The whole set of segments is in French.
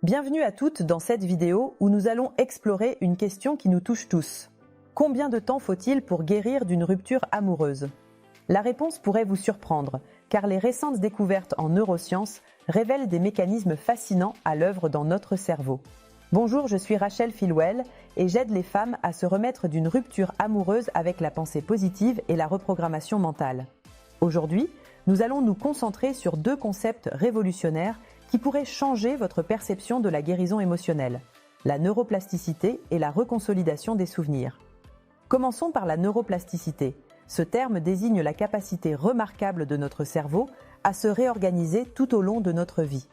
Bienvenue à toutes dans cette vidéo où nous allons explorer une question qui nous touche tous. Combien de temps faut-il pour guérir d'une rupture amoureuse? La réponse pourrait vous surprendre, car les récentes découvertes en neurosciences révèlent des mécanismes fascinants à l'œuvre dans notre cerveau. Bonjour, je suis Rachel Filwell et j'aide les femmes à se remettre d'une rupture amoureuse avec la pensée positive et la reprogrammation mentale. Aujourd'hui, nous allons nous concentrer sur deux concepts révolutionnaires qui pourraient changer votre perception de la guérison émotionnelle, la neuroplasticité et la reconsolidation des souvenirs. Commençons par la neuroplasticité. Ce terme désigne la capacité remarquable de notre cerveau à se réorganiser tout au long de notre vie.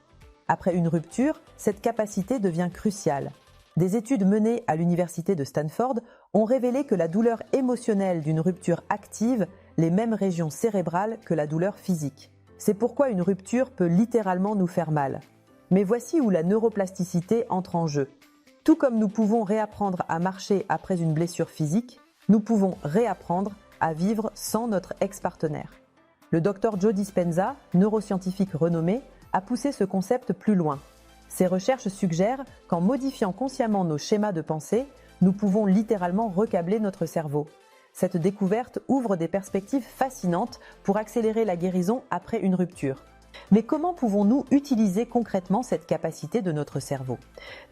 Après une rupture, cette capacité devient cruciale. Des études menées à l'université de Stanford ont révélé que la douleur émotionnelle d'une rupture active les mêmes régions cérébrales que la douleur physique. C'est pourquoi une rupture peut littéralement nous faire mal. Mais voici où la neuroplasticité entre en jeu. Tout comme nous pouvons réapprendre à marcher après une blessure physique, nous pouvons réapprendre à vivre sans notre ex-partenaire. Le Dr Joe Dispenza, neuroscientifique renommé, a poussé ce concept plus loin. Ses recherches suggèrent qu'en modifiant consciemment nos schémas de pensée, nous pouvons littéralement recabler notre cerveau. Cette découverte ouvre des perspectives fascinantes pour accélérer la guérison après une rupture. Mais comment pouvons-nous utiliser concrètement cette capacité de notre cerveau?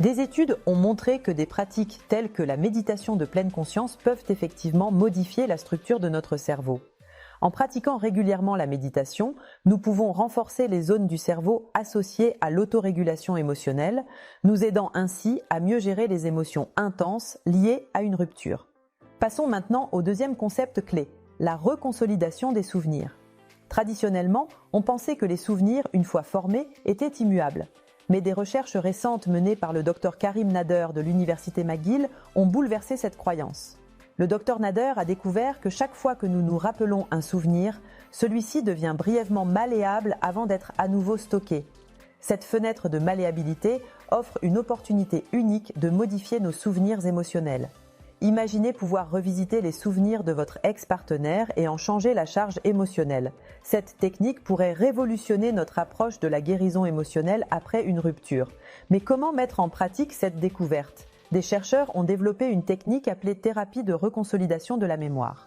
Des études ont montré que des pratiques telles que la méditation de pleine conscience peuvent effectivement modifier la structure de notre cerveau. En pratiquant régulièrement la méditation, nous pouvons renforcer les zones du cerveau associées à l'autorégulation émotionnelle, nous aidant ainsi à mieux gérer les émotions intenses liées à une rupture. Passons maintenant au deuxième concept clé, la reconsolidation des souvenirs. Traditionnellement, on pensait que les souvenirs, une fois formés, étaient immuables. Mais des recherches récentes menées par le Dr Karim Nader de l'université McGill ont bouleversé cette croyance. Le Dr Nader a découvert que chaque fois que nous nous rappelons un souvenir, celui-ci devient brièvement malléable avant d'être à nouveau stocké. Cette fenêtre de malléabilité offre une opportunité unique de modifier nos souvenirs émotionnels. Imaginez pouvoir revisiter les souvenirs de votre ex-partenaire et en changer la charge émotionnelle. Cette technique pourrait révolutionner notre approche de la guérison émotionnelle après une rupture. Mais comment mettre en pratique cette découverte? Des chercheurs ont développé une technique appelée thérapie de reconsolidation de la mémoire.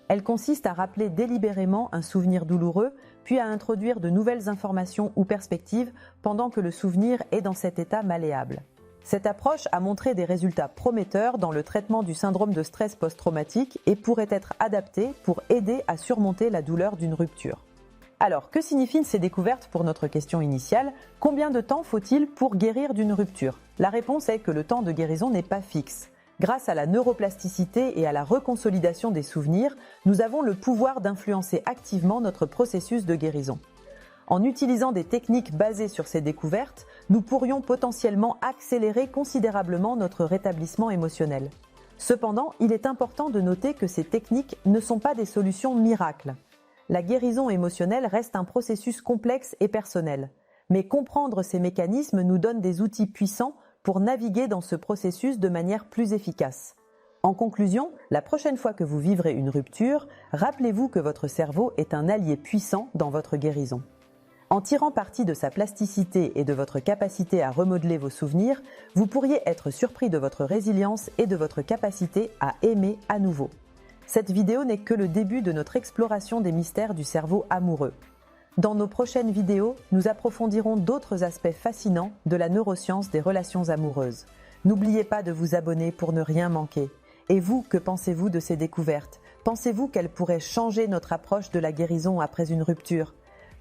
Elle consiste à rappeler délibérément un souvenir douloureux, puis à introduire de nouvelles informations ou perspectives pendant que le souvenir est dans cet état malléable. Cette approche a montré des résultats prometteurs dans le traitement du syndrome de stress post-traumatique et pourrait être adaptée pour aider à surmonter la douleur d'une rupture. Alors, que signifient ces découvertes pour notre question initiale? Combien de temps faut-il pour guérir d'une rupture? La réponse est que le temps de guérison n'est pas fixe. Grâce à la neuroplasticité et à la reconsolidation des souvenirs, nous avons le pouvoir d'influencer activement notre processus de guérison. En utilisant des techniques basées sur ces découvertes, nous pourrions potentiellement accélérer considérablement notre rétablissement émotionnel. Cependant, il est important de noter que ces techniques ne sont pas des solutions miracles. La guérison émotionnelle reste un processus complexe et personnel. Mais comprendre ces mécanismes nous donne des outils puissants pour naviguer dans ce processus de manière plus efficace. En conclusion, la prochaine fois que vous vivrez une rupture, rappelez-vous que votre cerveau est un allié puissant dans votre guérison. En tirant parti de sa plasticité et de votre capacité à remodeler vos souvenirs, vous pourriez être surpris de votre résilience et de votre capacité à aimer à nouveau. Cette vidéo n'est que le début de notre exploration des mystères du cerveau amoureux. Dans nos prochaines vidéos, nous approfondirons d'autres aspects fascinants de la neuroscience des relations amoureuses. N'oubliez pas de vous abonner pour ne rien manquer. Et vous, que pensez-vous de ces découvertes? Pensez-vous qu'elles pourraient changer notre approche de la guérison après une rupture?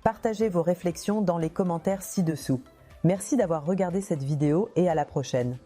Partagez vos réflexions dans les commentaires ci-dessous. Merci d'avoir regardé cette vidéo et à la prochaine.